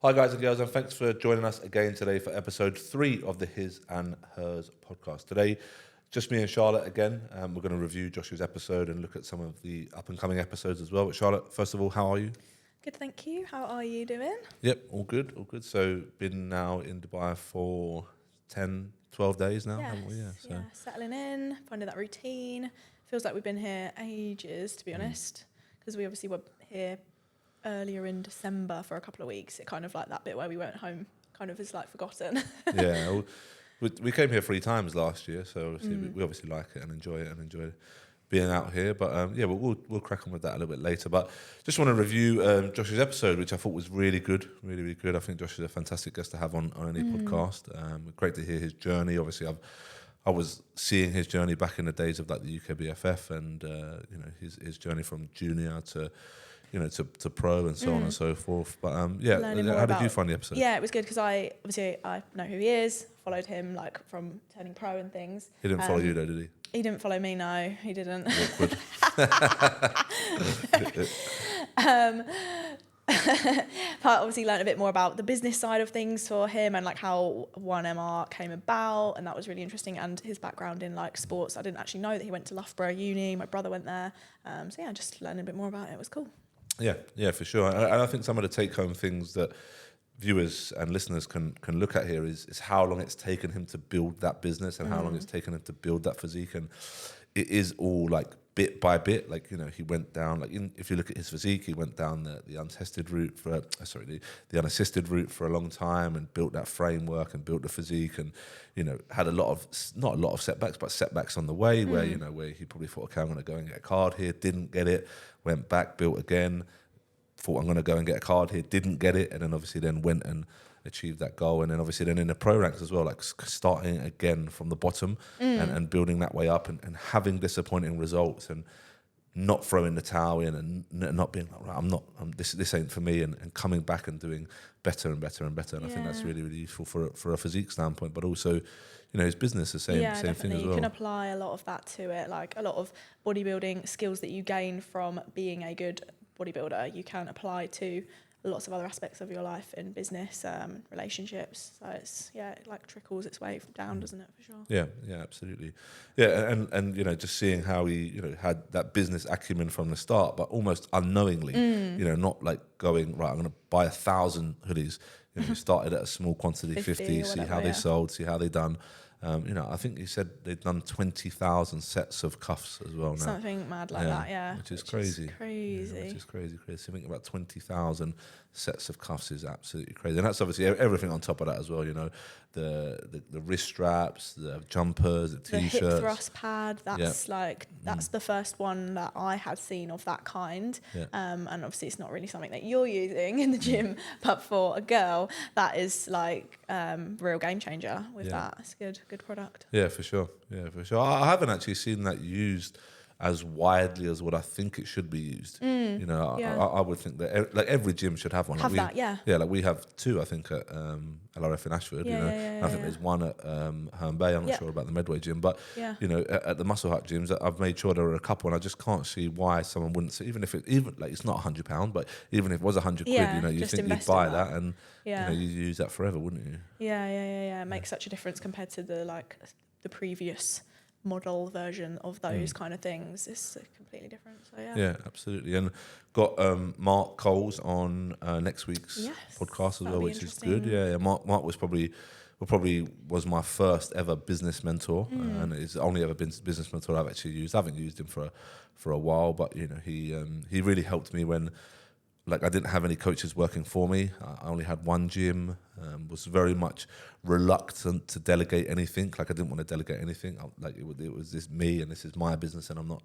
Hi guys and girls, and thanks for joining us again today for episode 3 of the His and Hers podcast. Today, just me and Charlotte again. We're going to review Joshua's episode and look at some of the up and coming episodes as well. But Charlotte, first of all, how are you? Good, thank you. How are you doing? Yep, all good, all good. So, been now in Dubai for 10, 12 days now, haven't we? Yeah, settling in, finding that routine. Feels like we've been here ages, to be honest, because we obviously were here earlier in December for a couple of weeks. It kind of like that bit where we weren't home kind of is like forgotten. Yeah, well, we came here 3 times last year, so obviously we obviously like it and enjoy being out here. But we'll crack on with that a little bit later. But just want to review Josh's episode, which I thought was really good, really good. I think Josh is a fantastic guest to have on any podcast. Great to hear his journey. Obviously, I was seeing his journey back in the days of like the UKBFF and his journey from junior to to pro and so on and so forth. But how did you find the episode? Yeah, it was good because I know who he is, followed him like from turning pro and things. He didn't follow you though, did he? He didn't follow me, no, he didn't. Awkward. But obviously learned a bit more about the business side of things for him and like how 1MR came about, and that was really interesting, and his background in like sports. I didn't actually know that he went to Loughborough Uni. My brother went there. Just learning a bit more about it. It was cool. Yeah, for sure. And I think some of the take-home things that viewers and listeners can look at here is how long it's taken him to build that business and how long it's taken him to build that physique. And it is all like bit by bit. Like, he went down, like if you look at his physique, he went down the untested route for, the unassisted route for a long time and built that framework and built the physique and, had not a lot of setbacks, but setbacks on the way where he probably thought, okay, I'm going to go and get a card here, didn't get it, went back, built again, thought I'm going to go and get a card here, didn't get it, and then obviously then went and achieved that goal. And then obviously then in the pro ranks as well, like starting again from the bottom and building that way up and having disappointing results and not throwing the towel in and not being like, right, this ain't for me, and coming back and doing better and better and better. And I think that's really, really useful for a physique standpoint, but also, his business, the same thing as well. You can apply a lot of that to it, like a lot of bodybuilding skills that you gain from being a good bodybuilder, you can apply to lots of other aspects of your life in business, relationships. So it like trickles its way down, doesn't it, for sure? Yeah, absolutely. Yeah, and just seeing how he, had that business acumen from the start, but almost unknowingly, not like going, right, I'm going to buy 1,000 hoodies. He started at a small quantity, 50, see how they sold, see how they done. I think he said they'd done 20,000 sets of cuffs as well now. Something mad like that, yeah. Which is crazy. Crazy. Which is crazy. So think about 20,000 sets of cuffs is absolutely crazy. And that's obviously everything on top of that as well, the wrist straps, the jumpers, the T-shirts. The hip thrust pad, that's that's the first one that I had seen of that kind. Yeah. And obviously it's not really something that you're using in the gym, but for a girl, that is like real game changer with that. It's good product. Yeah, for sure. I haven't actually seen that used as widely as what I think it should be used. I would think that like every gym should have one. Like we have 2, I think, at LRF in Ashford. I think there's one at Herne Bay. I'm not sure about the Medway gym, but at the Muscle Hut gyms, I've made sure there are a couple, and I just can't see why someone wouldn't. Even like it's not £100, but even if it was £100 quid, you think you'd buy that and you use that forever, wouldn't you? Yeah. It makes such a difference compared to the previous model version of those kind of things. It's completely different. So yeah, absolutely. And got Mark Coles on next week's podcast as well, which is good. Yeah. Mark was probably was my first ever business mentor, and it's the only ever business mentor I've actually used. I haven't used him for a while, but he really helped me when, like, I didn't have any coaches working for me. I only had one gym. Was very much reluctant to delegate anything. Like, I didn't want to delegate anything. It was this me, and this is my business, and I'm not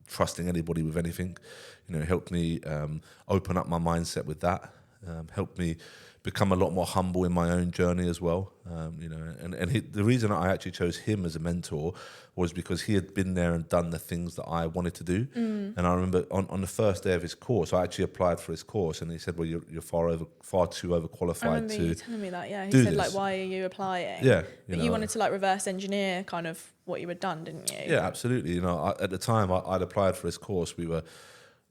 trusting anybody with anything. It helped me open up my mindset with that. Helped me become a lot more humble in my own journey as well. The reason I actually chose him as a mentor was because he had been there and done the things that I wanted to do. And I remember on the first day of his course, I actually applied for his course, and he said, well, you're far too overqualified. I remember you telling me that, He said, this. like, why are you applying? Yeah. But you wanted to, like, reverse engineer kind of what you had done, didn't you? Yeah, absolutely. At the time, I'd applied for his course. We were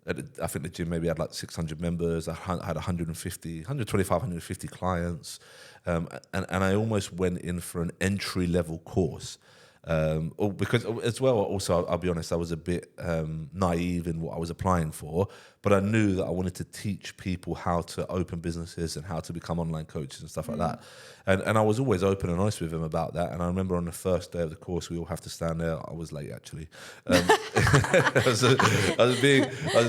I think the gym maybe had like 600 members. I had 125, 150 clients. And I almost went in for an entry level course. Because as well, also, I'll be honest, I was a bit naive in what I was applying for, but I knew that I wanted to teach people how to open businesses and how to become online coaches and stuff like that. And I was always open and honest with them about that. And I remember on the first day of the course, we all have to stand there. I was late, actually. I was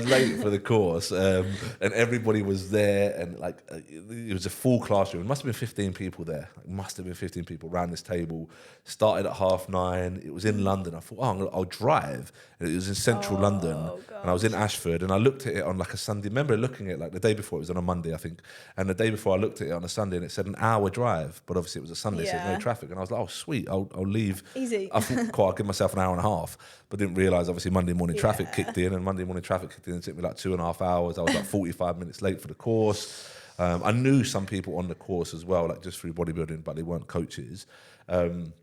late for the course, and everybody was there, and like it was a full classroom. It must have been 15 people there. It must have been 15 people around this table. Started at 9:30. It was in London. I thought, I'll drive. And it was in central London, and I was in Ashford. And I looked at it on like a Sunday. Remember looking at it like the day before. It was on a Monday, I think. And the day before, I looked at it on a Sunday, and it said an hour drive. But obviously, it was a Sunday, so there's no traffic. And I was like, oh sweet, I'll leave. Easy. I thought, cool, I'll give myself an hour and a half. But didn't realise, obviously, Monday morning traffic kicked in, and Monday morning traffic kicked in. It took me like 2.5 hours. I was like 45 minutes late for the course. I knew some people on the course as well, like just through bodybuilding, but they weren't coaches. And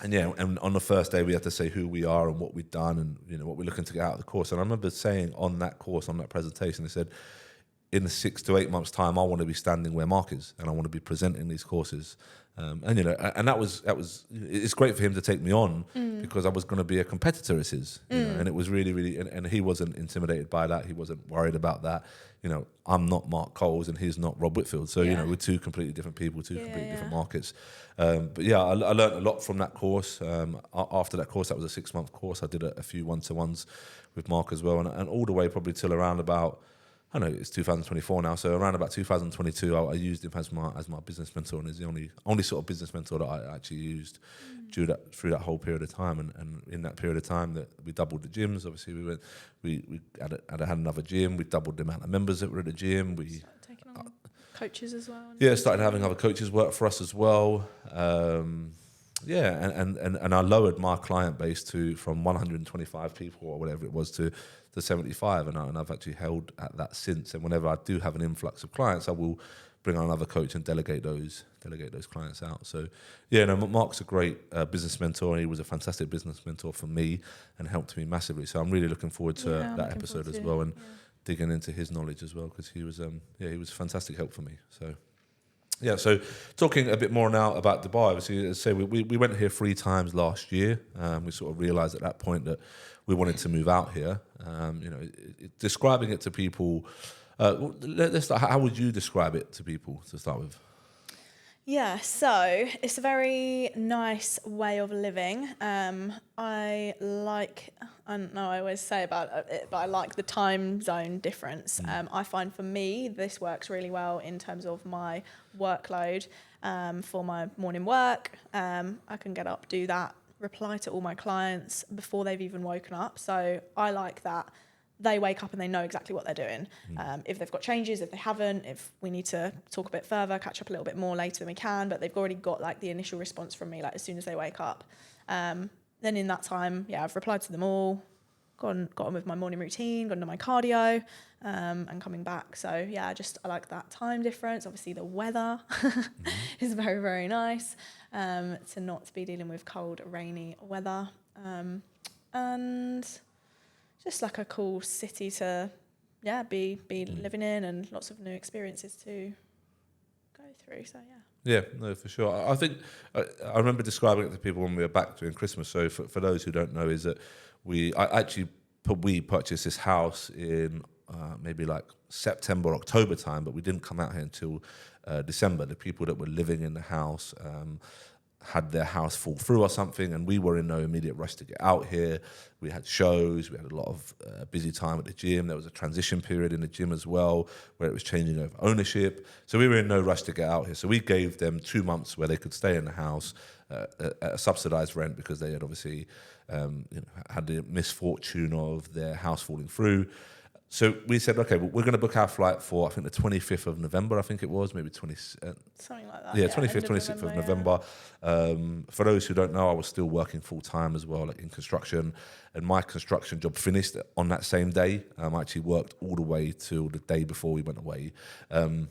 on the first day we had to say who we are and what we'd done and what we're looking to get out of the course. And I remember saying on that course, on that presentation, they said, in 6 to 8 months' time, I want to be standing where Mark is, and I want to be presenting these courses. And that was it's great for him to take me on because I was going to be a competitor of his, and it was really, really, and he wasn't intimidated by that. He wasn't worried about that. I'm not Mark Coles and he's not Rob Whitfield. So, we're two completely different people, two completely different markets. But yeah, I learned a lot from that course. After that course, that was a 6-month course. I did a few one-to-ones with Mark as well. And all the way probably till around about, I know it's 2024 now, so around about 2022, I used him as my business mentor, and he's the only sort of business mentor that I actually used through that whole period of time. And in that period of time, that we doubled the gyms. Obviously, we had another gym. We doubled the amount of members that were at the gym. We started taking on coaches as well. Started having other coaches work for us as well. And I lowered my client base from 125 people or whatever it was to 75, and I've actually held at that since. And whenever I do have an influx of clients, I will bring on another coach and delegate those clients out. So Mark's a great business mentor. He was a fantastic business mentor for me and helped me massively. So I'm really looking forward to that episode as well, and digging into his knowledge as well, because he was a fantastic help for me. So. Yeah, so talking a bit more now about Dubai, obviously, as I say, we went here 3 times last year. We sort of realised at that point that we wanted to move out here. Describing it to people, let's start, how would you describe it to people to start with? Yeah, so it's a very nice way of living. I don't know, I always say about it, but I like the time zone difference. I find for me, this works really well in terms of my workload for my morning work. I can get up, do that, reply to all my clients before they've even woken up. So I like that. They wake up and they know exactly what they're doing. If they've got changes, if they haven't, if we need to talk a bit further, catch up a little bit more later than we can, but they've already got like the initial response from me, like as soon as they wake up. Then in that time, I've replied to them all, got on with my morning routine, gone to my cardio, and coming back. So I like that time difference. Obviously the weather is very, very nice, to not be dealing with cold, rainy weather. And just like a cool city to, be living in, and lots of new experiences to go through. So Yeah, no, for sure. I think I remember describing it to people when we were back during Christmas. So for those who don't know, is that we purchased this house in maybe like September, October time, but we didn't come out here until December. The people that were living in the house had their house fall through or something, and we were in no immediate rush to get out here. We had shows, we had a lot of busy time at the gym. There was a transition period in the gym as well, where it was changing over ownership. So we were in no rush to get out here. So we gave them 2 months where they could stay in the house at a subsidised rent, because they had obviously had the misfortune of their house falling through. So we said, okay, well, we're going to book our flight for, I think, the 25th of November, I think it was, maybe 20... something like that. Yeah, 25th, 26th of November. For those who don't know, I was still working full-time as well, like in construction, and my construction job finished on that same day. I actually worked all the way till the day before we went away. And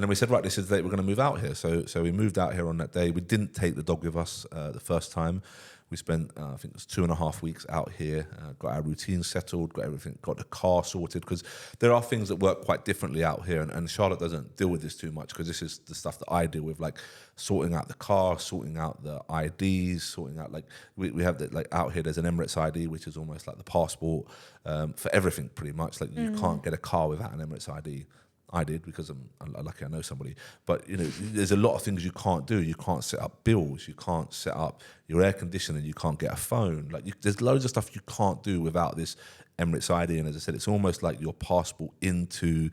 then we said, right, this is the date we're going to move out here. So we moved out here on that day. We didn't take the dog with us the first time. We spent, I think it was 2.5 weeks out here, got our routine settled, got everything, got the car sorted, because there are things that work quite differently out here, and Charlotte doesn't deal with this too much, because this is the stuff that I deal with, like sorting out the car, sorting out the IDs, sorting out, like, we have, like out here, there's an Emirates ID, which is almost like the passport for everything, pretty much. Like, you can't get a car without an Emirates ID. I did, because I'm lucky I know somebody. But, you know, there's a lot of things you can't do. You can't set up bills. You can't set up your air conditioning. You can't get a phone. Like, there's loads of stuff you can't do without this Emirates ID. And as I said, it's almost like your passport into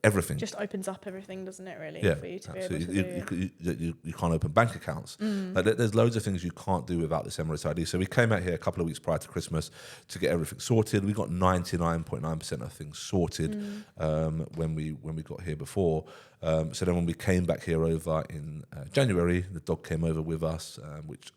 everything. Just opens up everything, doesn't it, really, Yeah, for you to absolutely. be able to do. You can't open bank accounts. Like, there's loads of things you can't do without this Emirates ID. So we came out here a couple of weeks prior to Christmas to get everything sorted. We got 99.9% of things sorted when we got here before. So then when we came back here over in January, the dog came over with us, which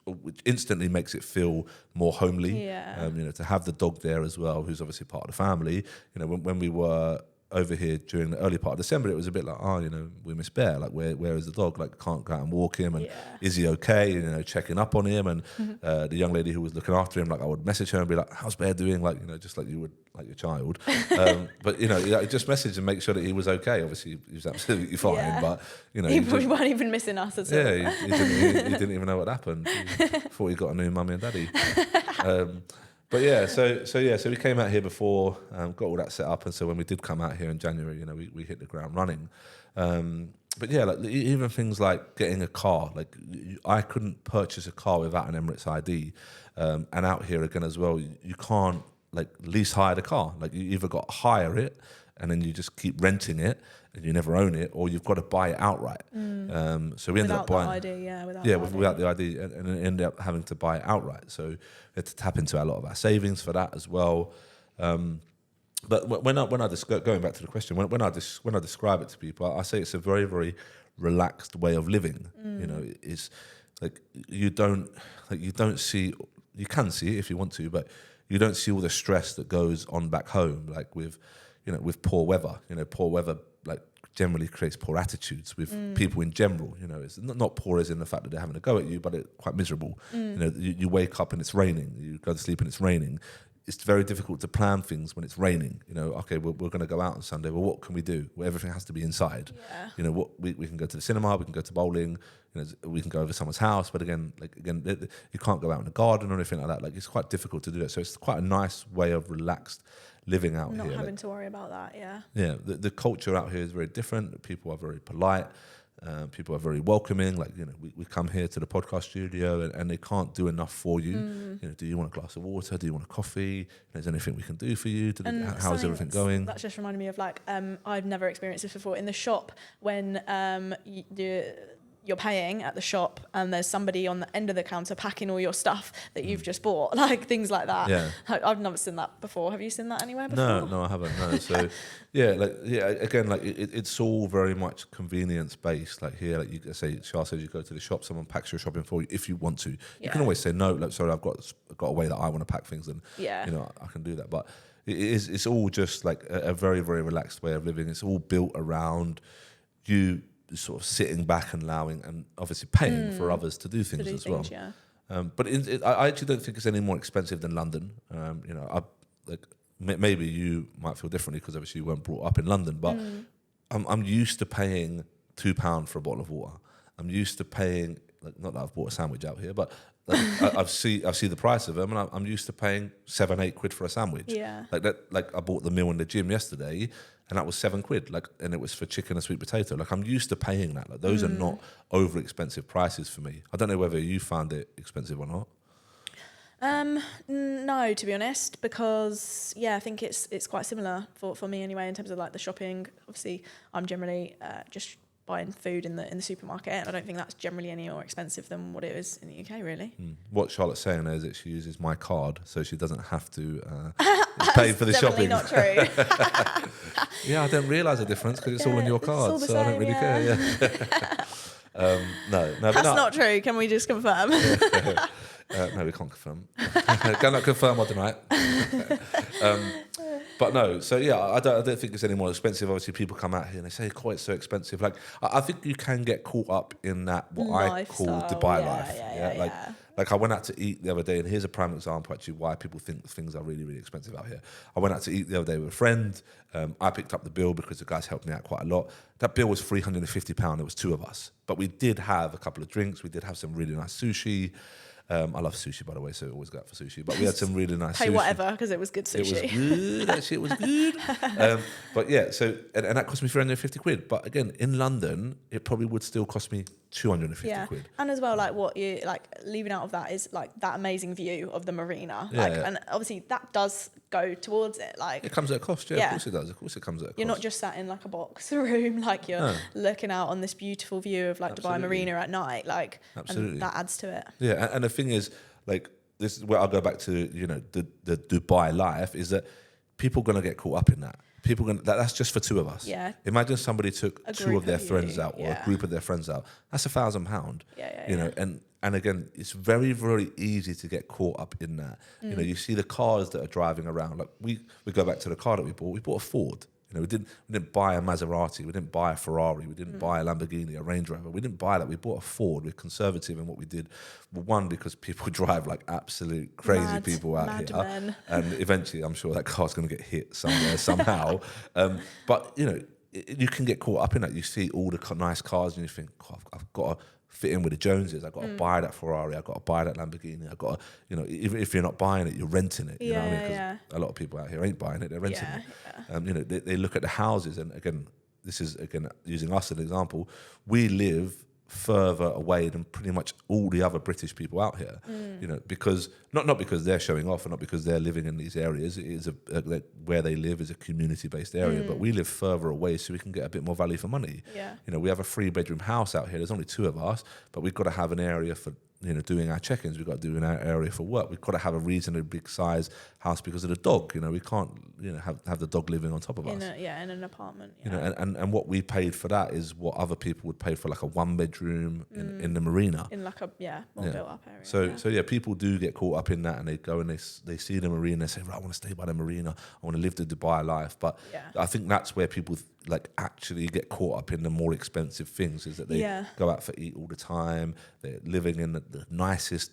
instantly makes it feel more homely. Yeah. You know, to have the dog there as well, who's obviously part of the family. You know, when we were over here during the early part of December, it was a bit like, oh, you know, we miss Bear. Like, where is the dog? Like, can't go out and walk him, and is he okay? You know, checking up on him, and the young lady who was looking after him, like, I would message her and be like, how's Bear doing? Like, you know, just like you would like your child. But, you know, just message and make sure that he was okay. Obviously, he was absolutely fine, but, you know, he weren't even missing us at all. Yeah, he didn't even know what happened. He thought he got a new mummy and daddy. But yeah, so we came out here before, got all that set up, and so when we did come out here in January, you know, we hit the ground running. But yeah, like even things like getting a car, like I couldn't purchase a car without an Emirates ID, and out here again as well, you can't like lease hire the car. Like, you either got to hire it, and then you just keep renting it, and you never own it, or you've got to buy it outright. So we ended up buying without the ID, and ended up having to buy it outright. So we had to tap into a lot of our savings for that as well. But when I going back to the question, when I describe it to people, I say it's a very, very relaxed way of living. You know, it's like you don't see, you can see it if you want to, but you don't see all the stress that goes on back home, like with poor weather. You know, poor weather like generally creates poor attitudes with people in general. You know, it's not poor as in the fact that they're having a go at you, but it's quite miserable. You know, you wake up and it's raining. You go to sleep and it's raining. It's very difficult to plan things when it's raining. You know, okay, we're going to go out on Sunday. Well, what can we do? Well, everything has to be inside. Yeah. You know, what we can go to the cinema, we can go to bowling. You know, we can go over someone's house, but again, you can't go out in the garden or anything like that. Like, it's quite difficult to do that. So it's quite a nice way of relaxed living out here. Not having to worry about that, yeah. Yeah, the culture out here is very different. People are very polite. People are very welcoming. Like, you know, we come here to the podcast studio and they can't do enough for you. You know, do you want a glass of water? Do you want a coffee? Is there anything we can do for you? How's everything going? That's just reminded me of, like, I've never experienced this before. In the shop, when you're paying at the shop and there's somebody on the end of the counter packing all your stuff that you've just bought, like things like that. Yeah. I've never seen that before. Have you seen that anywhere before? No, I haven't. No. So again, like it's all very much convenience based. Like here, like you say, Char says you go to the shop, someone packs your shopping for you if you want to. You can always say no. Like, sorry, I've got a way that I want to pack things, and you know, I can do that. But it's all just like a very, very relaxed way of living. It's all built around you sort of sitting back and allowing, and obviously paying for others to do things as well. Yeah. But I actually don't think it's any more expensive than London. You know, maybe you might feel differently because obviously you weren't brought up in London, but I'm used to paying £2 for a bottle of water. I'm used to paying, like, not that I've bought a sandwich out here, but like, I see the price of them, and I'm used to paying £7-8 for a sandwich. Yeah. Like that. Like, I bought the meal in the gym yesterday, and that was £7. Like, and it was for chicken and sweet potato. Like, I'm used to paying that. Like, those are not over expensive prices for me. I don't know whether you found it expensive or not. No, to be honest, because I think it's quite similar for me anyway in terms of like the shopping. Obviously, I'm generally just buying food in the supermarket, and I don't think that's generally any more expensive than what it is in the UK, really. What Charlotte's saying there is that she uses my card, so she doesn't have to pay for the shopping. That's definitely not true. Yeah, I don't realise the difference because it's all on your card, so I don't really care. Yeah. No, that's not true. Can we just confirm? No, we can't confirm. Cannot confirm or deny. But no, so yeah, I don't think it's any more expensive. Obviously, people come out here and they say, "Oh, it's so expensive." Like, I think you can get caught up in that what I call Lifestyle, Dubai yeah, life. yeah, Like, yeah. like I went out to eat the other day, and here's a prime example actually why people think things are really, really expensive out here. I went out to eat the other day with a friend. I picked up the bill because the guys helped me out quite a lot. That bill was £350. It was two of us, but we did have a couple of drinks. We did have some really nice sushi. I love sushi, by the way, so I always go out for sushi. But we had some really nice Pay sushi. whatever, because it was good sushi. It was good. Actually, it was good. But yeah, so and that cost me 350 quid. But again, in London, it probably would still cost me 250 quid. And as well, like what you like leaving out of that is like that amazing view of the marina. Yeah, like, yeah. and obviously that does go towards it. Like It comes at a cost, yeah. Of course it does. Of course it comes at a cost. You're not just sat in like a box room, like you're looking out on this beautiful view of like Dubai Marina at night. Like, Absolutely. And that adds to it. Yeah, and the thing is, like, this is where I'll go back to, you know, the Dubai life is that people are going to get caught up in that. People going that's just for two of us. Yeah. Imagine somebody took two of their friends out or a group of their friends out. That's £1,000. You know, and again, it's very, very easy to get caught up in that. You know, you see the cars that are driving around. Like we go back to the car that we bought. We bought a Ford. You know, we didn't buy a Maserati, we didn't buy a Ferrari, we didn't buy a Lamborghini, a Range Rover. We didn't buy that. We bought a Ford. We're conservative in what we did. One, because people drive like absolute crazy people out here, men. and eventually, I'm sure that car's going to get hit somewhere somehow. But you know, you can get caught up in that. You see all the nice cars, and you think, oh, I've got to fit in with the Joneses. I've got to buy that Ferrari. I've got to buy that Lamborghini. I've got to, you know, if you're not buying it, you're renting it. You know what I mean? Because a lot of people out here ain't buying it, they're renting it. You know, they look at the houses, and again, this is, again, using us as an example, we live further away than pretty much all the other British people out here, you know, because not because they're showing off and not because they're living in these areas. It is where they live is a community-based area, but we live further away so we can get a bit more value for money. You know, we have a 3-bedroom house out here. There's only 2 of us, but we've got to have an area for, you know, doing our check-ins. We've got to do an area for work. We've got to have a reasonably big size house because of the dog. You know, we can't, you know, have the dog living on top of us. In an apartment. You know, and what we paid for that is what other people would pay for, like a 1-bedroom in the marina. In like a more built up area. So yeah, people do get caught up in that, and they go and they see the marina. They say, right, I want to stay by the marina. I want to live the Dubai life. But I think that's where people like actually get caught up in the more expensive things. Is that they go out for eat all the time. They're living in the nicest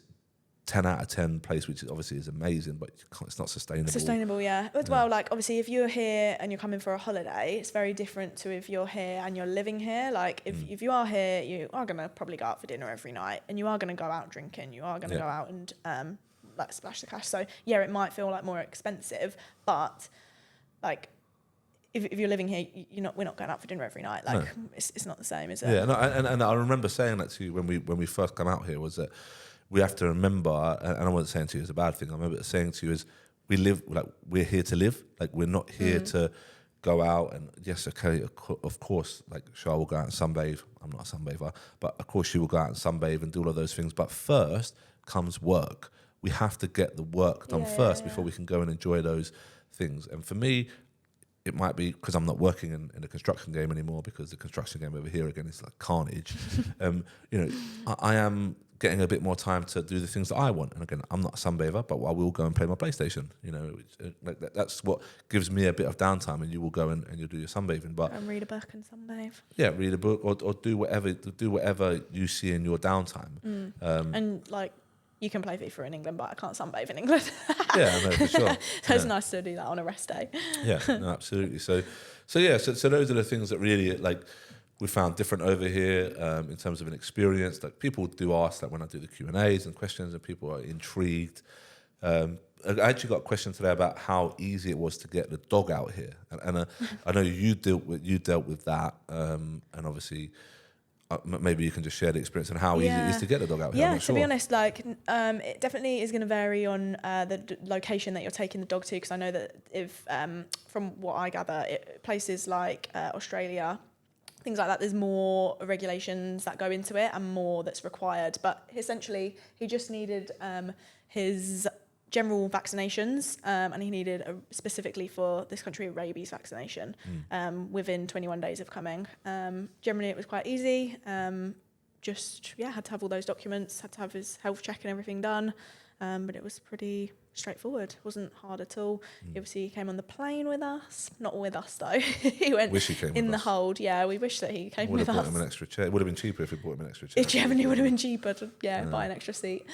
10 out of 10 place, which obviously is amazing, but it's not sustainable. As well, like obviously if you're here and you're coming for a holiday, it's very different to if you're here and you're living here. Like if you are here, you are going to probably go out for dinner every night, and you are going to go out drinking, you are going to go out and like splash the cash. So yeah, it might feel like more expensive, but like if you're living here, we're not going out for dinner every night. Like it's not the same, is it? Yeah, and I remember saying that to you when we first come out here, was that we have to remember, and I wasn't saying to you it's a bad thing, I remember saying to you is we're here to live. Like, we're not here to go out and, yes, okay, of course, like Char will go out and sunbathe. I'm not a sunbather, but of course she will go out and sunbathe and do all of those things. But first comes work. We have to get the work done first before we can go and enjoy those things. And for me, it might be because I'm not working in the construction game anymore, because the construction game over here, again, is like carnage. You know, I am getting a bit more time to do the things that I want. And again, I'm not a sunbather, but I will go and play my PlayStation. You know, that's what gives me a bit of downtime, and you will go and you'll do your sunbathing. But and read a book and sunbathe. Yeah, read a book or do whatever you see in your downtime. And like, you can play FIFA in England, but I can't sunbathe in England. Yeah, no, for sure. So it's nice to do that on a rest day. Yeah, no, absolutely. So those are the things that really, like, we found different over here in terms of an experience. Like, people do ask, like, when I do the Q&As and questions, and people are intrigued. I actually got a question today about how easy it was to get the dog out here, and I know you dealt with that, and obviously. Maybe you can just share the experience and how easy it is to get the dog out here. Yeah, to be honest, like it definitely is going to vary on the location that you're taking the dog to, because I know that if from what I gather, places like Australia, things like that, there's more regulations that go into it and more that's required. But essentially, he just needed his general vaccinations, and he needed specifically for this country a rabies vaccination within 21 days of coming. Generally, it was quite easy. Had to have all those documents, had to have his health check and everything done, but it was pretty straightforward. Wasn't hard at all. Obviously, he came on the plane with us. Not with us though. He went Wish he came in with the us. hold. Yeah, we wish that he came Would with have bought us. him an extra chair. It would have been cheaper if we bought him an extra chair. It definitely would have been cheaper to buy an extra seat.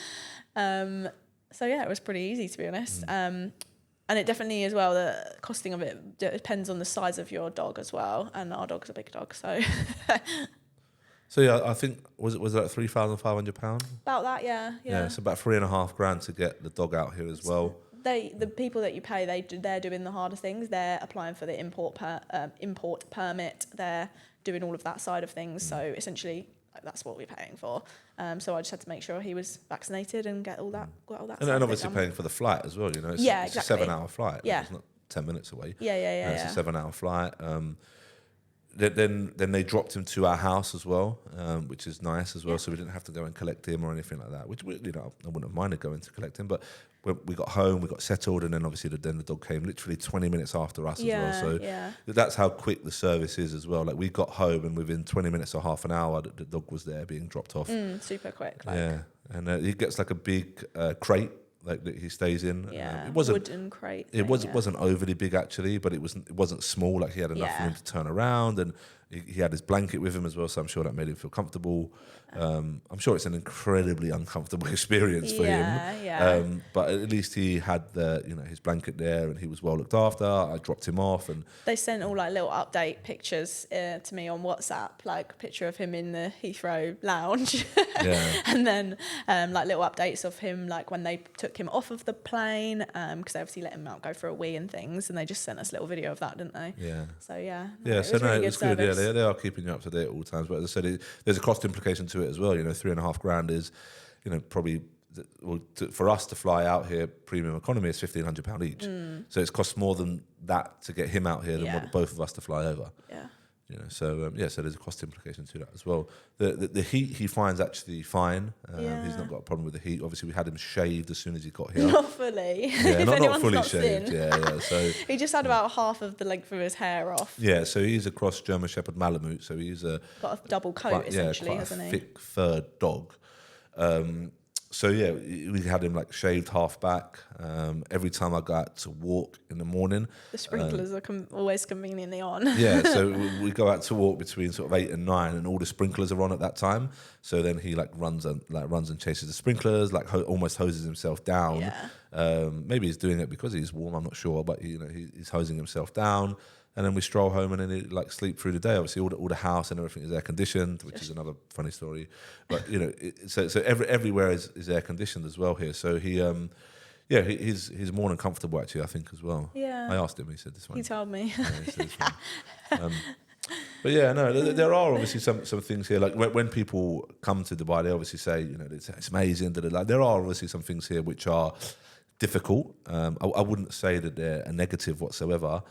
So yeah, it was pretty easy to be honest. And it definitely as well, the costing of it depends on the size of your dog as well. And our dog's a big dog, so. So yeah, I think was it like £3,500? About that, yeah. Yeah, it's about $3,500 to get the dog out here as well. The people that you pay, they're doing the harder things. They're applying for the import permit. They're doing all of that side of things. So essentially, like, that's what we're paying for. So I just had to make sure he was vaccinated and got all that. And obviously paying for the flight as well. You know, it's exactly. a 7-hour flight. Yeah, it's not 10 minutes away. Yeah. It's a 7-hour flight. Then they dropped him to our house as well, which is nice as well. So we didn't have to go and collect him or anything like that. Which I wouldn't have minded going to collect him, but when we got home, we got settled, and then obviously the dog came literally 20 minutes after us as well. So that's how quick the service is as well. Like we got home, and within 20 minutes or half an hour, the dog was there being dropped off. Super quick. Yeah, and he gets like a big crate. Like that he stays in. Yeah, it wasn't wooden crate. It wasn't overly big actually, but it wasn't small. Like he had enough room to turn around, and he had his blanket with him as well. So I'm sure that made him feel comfortable. I'm sure it's an incredibly uncomfortable experience for him. But at least he had his blanket there, and he was well looked after. I dropped him off, and they sent all like little update pictures to me on WhatsApp, like a picture of him in the Heathrow lounge, and then like little updates of him, like when they took him off of the plane, because they obviously let him out go for a wee and things, and they just sent us a little video of that, didn't they? Yeah. So yeah. It was good. Yeah, they are keeping you up to date at all times. But as I said, there's a cost implication to it as well. You know, $3,500 is, probably for us to fly out here, premium economy is £1,500 each. So it's cost more than that to get him out here than what both of us to fly over. Yeah. So there's a cost implication to that as well. The heat he finds actually fine. He's not got a problem with the heat. Obviously, we had him shaved as soon as he got here. Not fully. Yeah, not fully shaved. Yeah. So he just had about half of the length of his hair off. Yeah, so he's a cross German Shepherd Malamute. So he's got a double coat essentially, quite hasn't a he? thick furred dog. So we had him like shaved half back. Every time I go out to walk in the morning, the sprinklers are always conveniently on. Yeah, so we go out to walk between sort of 8 and 9, and all the sprinklers are on at that time. So then he runs and chases the sprinklers, almost hoses himself down. Yeah. Maybe he's doing it because he's warm. I'm not sure, but he's hosing himself down. And then we stroll home, and then he sleep through the day. Obviously, all the house and everything is air conditioned, which is another funny story. But so everywhere is air conditioned as well here. So he's more than comfortable actually, I think as well. Yeah. I asked him, he said this one. He told me. Yeah, he said this one. But there are obviously some things here. Like when people come to Dubai, they obviously say it's amazing. There are obviously some things here which are difficult. I wouldn't say that they're a negative whatsoever.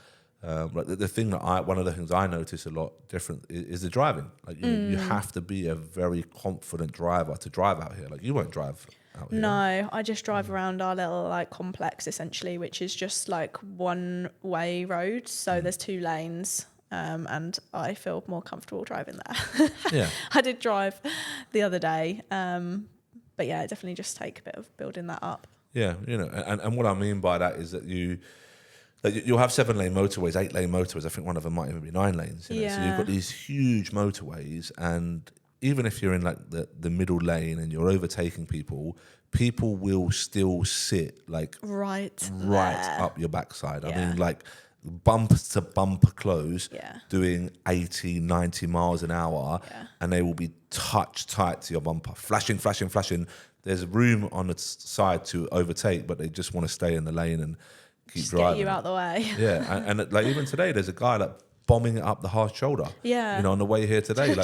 But one of the things I notice a lot different is the driving. Like you have to be a very confident driver to drive out here. Like you won't drive out here. No, I just drive around our little complex essentially, which is just like one-way road. So there's 2 lanes, and I feel more comfortable driving there. Yeah, I did drive the other day, but yeah, it definitely just take a bit of building that up. Yeah, and what I mean by that is that you'll have 7-lane motorways, 8-lane motorways. I think one of them might even be 9 lanes. So you've got these huge motorways, and even if you're in the middle lane and you're overtaking people will still sit right up your backside. I mean, bumper to bumper close, doing 80, 90 miles an hour, and they will be touch tight to your bumper, flashing. There's room on the side to overtake, but they just want to stay in the lane and keep just driving. Get you out the way. Yeah, and even today, there's a guy bombing it up the hard shoulder. Yeah, on the way here today,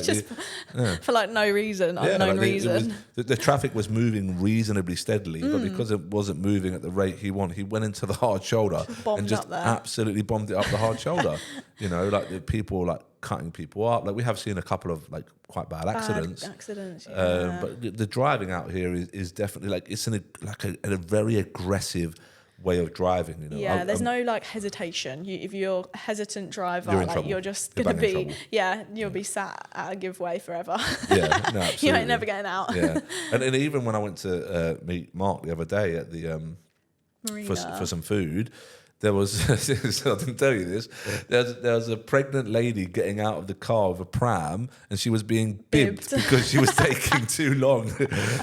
for no reason, unknown reason. The traffic was moving reasonably steadily, but because it wasn't moving at the rate he wanted, he went into the hard shoulder and just absolutely bombed it up the hard shoulder. The people cutting people up. We have seen a couple of quite bad accidents. But the driving out here is definitely it's a very aggressive way of driving. There's no hesitation. If you're a hesitant driver, you're just You're gonna bang in be you'll be sat at a giveaway forever. Yeah, no, you ain't never getting out. Yeah, and even when I went to meet Mark the other day at the for some food. There was, I didn't tell you this, there was a pregnant lady getting out of the car with a pram, and she was being bibbed because she was taking too long.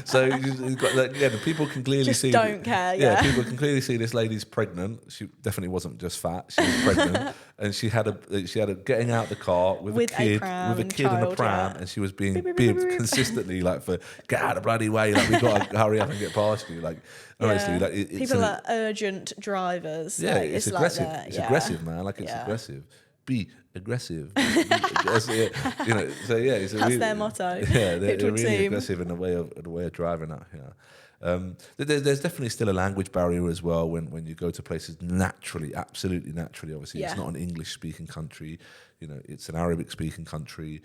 So you've got, like, the people can clearly see. Don't care, yeah. People can clearly see this lady's pregnant. She definitely wasn't just fat, she was pregnant. And she had a getting out the car with a kid in a pram, and she was being bibbed consistently, like, for get out of the bloody way, like, we got to hurry up and get past you, like. Honestly, like people are urgent drivers. Yeah, like, it's aggressive. Like it's aggressive, man. Like, it's aggressive. Be aggressive. You know. So yeah, that's their motto. Yeah, they're really aggressive in the way of driving out here. There's definitely still a language barrier as well when you go to places naturally, absolutely naturally. Obviously, it's not an English-speaking country. You know, it's an Arabic-speaking country.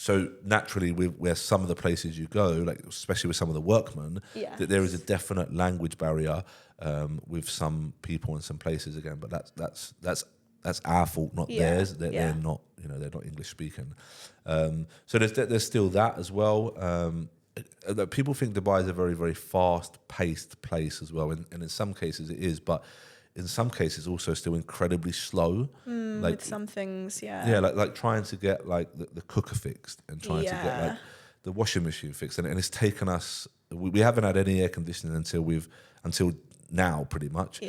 So naturally, where some of the places you go, like especially with some of the workmen, that there is a definite language barrier with some people in some places again. But that's our fault, not theirs. They're not, they're not English speaking. So there's still that as well. People think Dubai is a very, very fast-paced place as well, and in some cases it is, but in some cases also still incredibly slow. Like, with some things, like trying to get like the cooker fixed and trying to get like the washing machine fixed, and it's taken us. We haven't had any air conditioning until now, pretty much.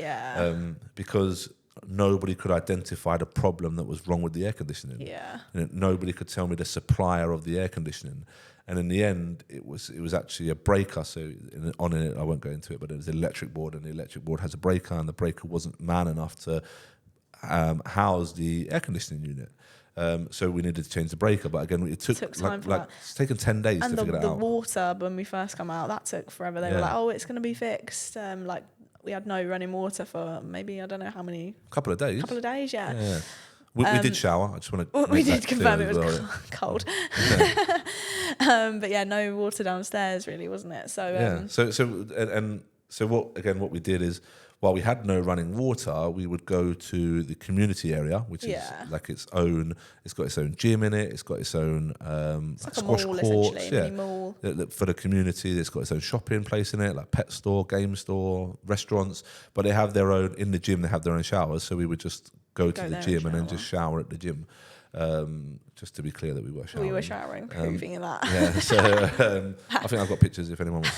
Because nobody could identify the problem that was wrong with the air conditioning. Nobody could tell me the supplier of the air conditioning. And in the end, it was actually a breaker. So on it, I won't go into it, but it was an electric board, and the electric board has a breaker, and the breaker wasn't man enough to house the air conditioning unit. So we needed to change the breaker. But again, it took time for that. It's taken 10 days to figure that out. And the water, when we first come out, that took forever. They were like, oh, it's going to be fixed. Like, we had no running water for maybe, I don't know how many. Couple of days, yeah. We did shower. I just want to. We did confirm it was cold. But yeah, no water downstairs, really, wasn't it? So So what we did is, while we had no running water, we would go to the community area, which is like it's got its own gym in it, it's got its own like squash mall, courts, mini mall. For the community. It's got its own shopping place in it, like pet store, game store, restaurants. But they have their own, in the gym, they have their own showers, so we would just go to the gym and then just shower at the gym. Just to be clear that we were showering. We were showering, proving that. Yeah, so I think I've got pictures if anyone wants.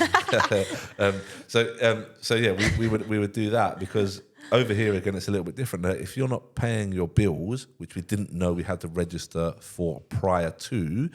We would do that, because over here again it's a little bit different. If you're not paying your bills, which we didn't know we had to register for prior to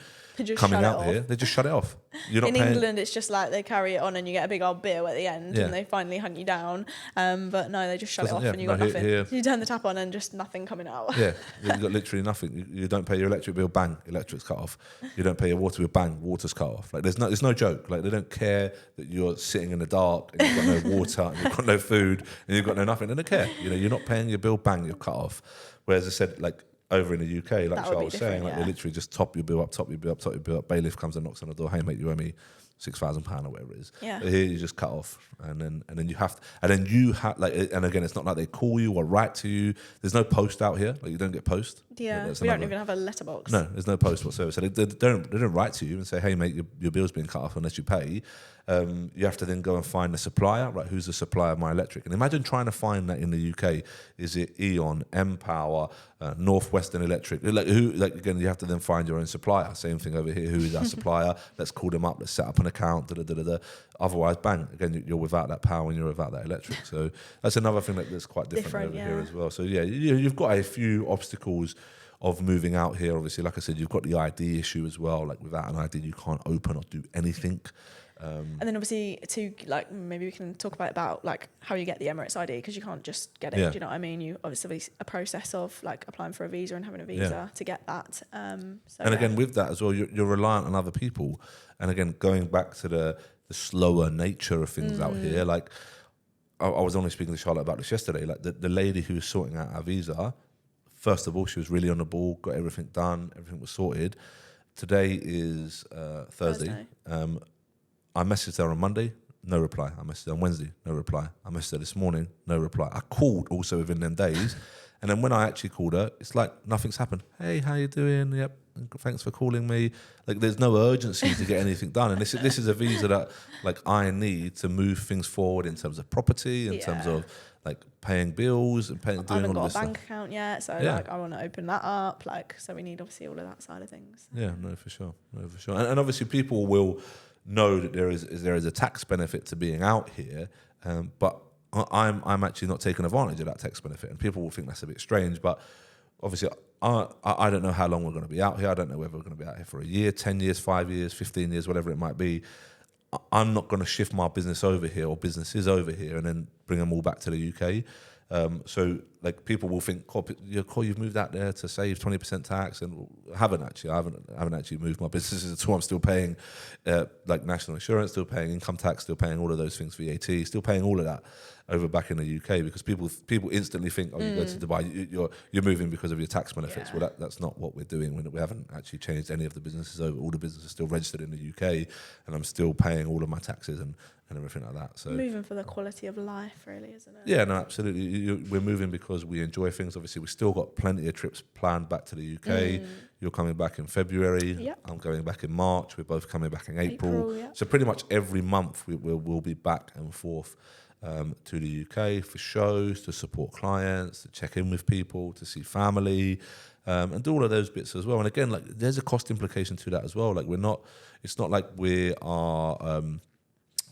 coming out here, they just shut it off. You're not in paying. England, it's just like they carry it on and you get a big old bill at the end, and they finally hunt you down. But no, they just shut it off, and you got nothing. You turn the tap on and just nothing coming out. Yeah, you've got literally nothing. You don't pay your electric bill, bang, electric's cut off. You don't pay your water bill, bang, water's cut off. Like there's no joke. Like they don't care that you're sitting in the dark and you've got no water and you've got no food and you've got no nothing. They don't care. You're not paying your bill, bang, you're cut off. Whereas I said, like, over in the UK, like Char was saying, like they literally just top your bill up. Bailiff comes and knocks on the door. Hey mate, you owe me £6,000 or whatever it is. Yeah. But here you just cut off, and then you have like, and again, it's not like they call you or write to you. There's no post out here. Like you don't get post. Yeah, we don't even have a letterbox. No, there's no post whatsoever. So they don't write to you and say, hey mate, your bill's been cut off unless you pay. You have to then go and find the supplier, right? Who's the supplier of my electric? And imagine trying to find that in the UK. Is it Eon, Empower, Northwestern Electric? Again, you have to then find your own supplier. Same thing over here. Who is our supplier? Let's call them up. Let's set up an account. Otherwise, bang, again, you're without that power and you're without that electric. So that's another thing that's quite different over here as well. So yeah, you've got a few obstacles of moving out here. Obviously, like I said, you've got the ID issue as well. Like without an ID, you can't open or do anything. And then obviously maybe we can talk about like how you get the Emirates ID, because you can't just get it. Do you know what I mean? You obviously a process of like applying for a visa and having a visa to get that. Again, with that as well, you're reliant on other people. And again, going back to the slower nature of things out here, like I was only speaking to Charlotte about this yesterday. Like the lady who was sorting out our visa, first of all, she was really on the ball, got everything done, everything was sorted. Today is Thursday. I messaged her on Monday, no reply. I messaged her on Wednesday, no reply. I messaged her this morning, no reply. I called also within them days, And then when I actually called her, it's like nothing's happened. Hey, how you doing? Yep, thanks for calling me. Like there's no urgency to get anything done. And this is a visa that like I need to move things forward in terms of property, in terms of like paying bills and doing all of this stuff. I haven't got a bank account yet, so like I want to open that up. Like, so we need obviously all of that side of things. Yeah, no, for sure. And obviously people will know that there is a tax benefit to being out here, but I'm actually not taking advantage of that tax benefit, and people will think that's a bit strange. But obviously, I don't know how long we're going to be out here. I don't know whether we're going to be out here for a year, 10 years, 5 years, 15 years, whatever it might be. I'm not going to shift my business over here or businesses over here and then bring them all back to the UK. So like people will think, you've moved out there to save 20% tax, and I haven't actually moved my businesses at all. I'm still paying like national insurance, still paying income tax, still paying all of those things, VAT, still paying all of that over back in the UK, because people instantly think, you go to Dubai, you're moving because of your tax benefits. Well, that's not what we're doing. We haven't actually changed any of the businesses over. All the businesses are still registered in the UK, and I'm still paying all of my taxes and everything like that. So moving for the quality of life, really, isn't it? Yeah, no, absolutely. We're moving because we enjoy things. Obviously, we still got plenty of trips planned back to the UK. You're coming back in February. Yep. I'm going back in March. We're both coming back in April. Yep. So pretty much every month we'll be back and forth to the UK for shows, to support clients, to check in with people, to see family, and do all of those bits as well. And again, like there's a cost implication to that as well. Like it's not like we are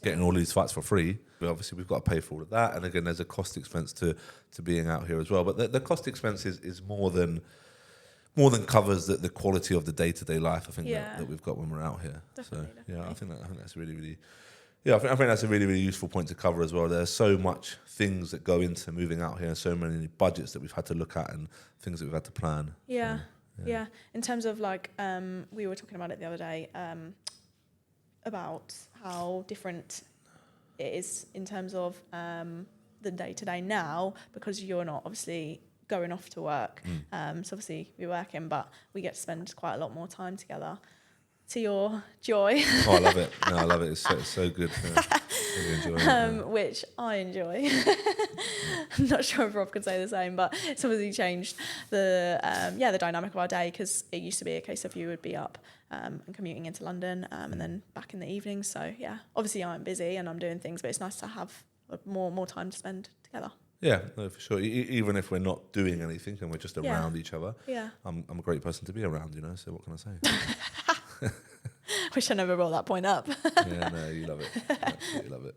getting all these flights for free. But obviously we've got to pay for all of that. And again, there's a cost expense to being out here as well. But the cost expense is more than covers the quality of the day-to-day life, I think, that we've got when we're out here. Definitely. Yeah, I think that's really, really... Yeah, I think that's a really, really useful point to cover as well. There's so much things that go into moving out here, and so many budgets that we've had to look at and things that we've had to plan. Yeah. In terms of like, we were talking about it the other day, about how different it is in terms of the day-to-day now, because you're not obviously going off to work. So obviously we're working, but we get to spend quite a lot more time together. To your joy. Oh, I love it. No, I love it. It's so good. Really enjoy it, which I enjoy. I'm not sure if Rob could say the same, but it's obviously changed the dynamic of our day, because it used to be a case of you would be up and commuting into London and then back in the evening. So yeah, obviously I'm busy and I'm doing things, but it's nice to have more time to spend together. Yeah, no, for sure. Even if we're not doing anything and we're just around each other, I'm a great person to be around, so what can I say? Wish I never brought that point up. Yeah, no, you love it. Absolutely love it.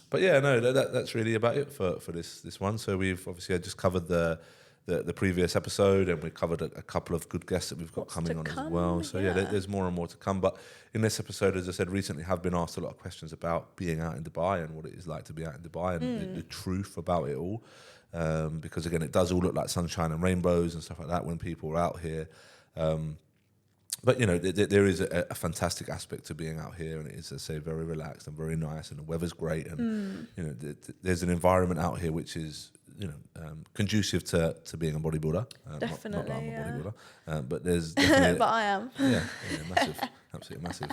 But yeah, no, that's really about it for this one. So we've obviously just covered the previous episode, and we covered a couple of good guests that we've got coming on as well. So yeah, there's more and more to come. But in this episode, as I said, recently have been asked a lot of questions about being out in Dubai and what it is like to be out in Dubai and the truth about it all. Because again, it does all look like sunshine and rainbows and stuff like that when people are out here. But there is a fantastic aspect to being out here, and it is, as I say, very relaxed and very nice, and the weather's great, and there's an environment out here which is conducive to being a bodybuilder. Definitely, not that I'm a bodybuilder, but there's definitely but I am. Yeah, massive, absolutely massive.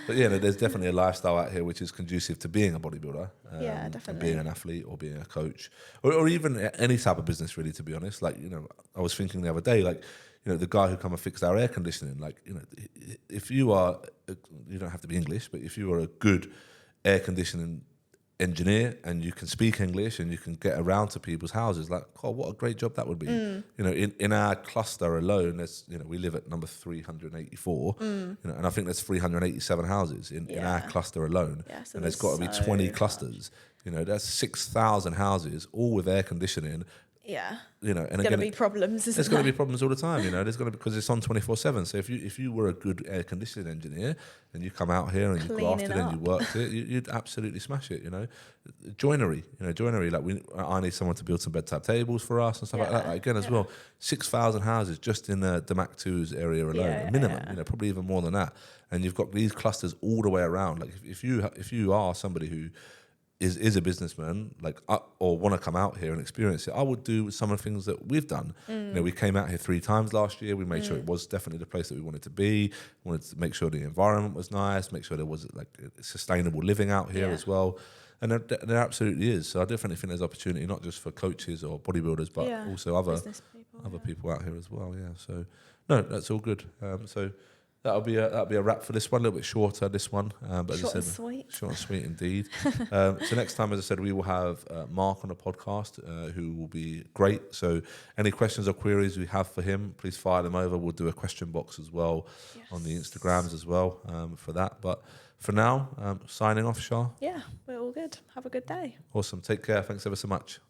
But there's definitely a lifestyle out here which is conducive to being a bodybuilder. Definitely. And being an athlete or being a coach, or even any type of business, really. To be honest, like I was thinking the other day, like. The guy who come and fixed our air conditioning, if you are, you don't have to be English, but if you are a good air conditioning engineer and you can speak English and you can get around to people's houses, what a great job that would be. In our cluster alone, there's, we live at number 384, and I think there's 387 houses in our cluster alone, and there's got to be 20 clusters. That's 6,000 houses, all with air conditioning. Yeah, and there's going to be problems. There's going to be problems all the time. There's going to because it's on 24/7. So if you were a good air conditioning engineer and you come out here and you grafted and you worked it, you'd absolutely smash it. Joinery. Joinery. I need someone to build some bedside tables for us and stuff like that. Again, as well, 6,000 houses just in the Damac 2's area alone, minimum. Probably even more than that. And you've got these clusters all the way around. Like if you are somebody who is a businessman, or want to come out here and experience it, I would do some of the things that we've done. We came out here 3 times last year. We made sure it was definitely the place that we wanted to be. Wanted to make sure the environment was nice, make sure there was sustainable living out here as well. And there absolutely is. So I definitely think there's opportunity, not just for coaches or bodybuilders, but also business people, people out here as well. Yeah. So no, that's all good. So that'll be a wrap for this one. A little bit shorter, this one, but short as I said, and sweet. short and sweet indeed. So next time, as I said, we will have Mark on the podcast, who will be great. So any questions or queries we have for him, please fire them over. We'll do a question box as well on the Instagrams as well for that. But for now, signing off, Char. Yeah, we're all good. Have a good day. Awesome. Take care. Thanks ever so much.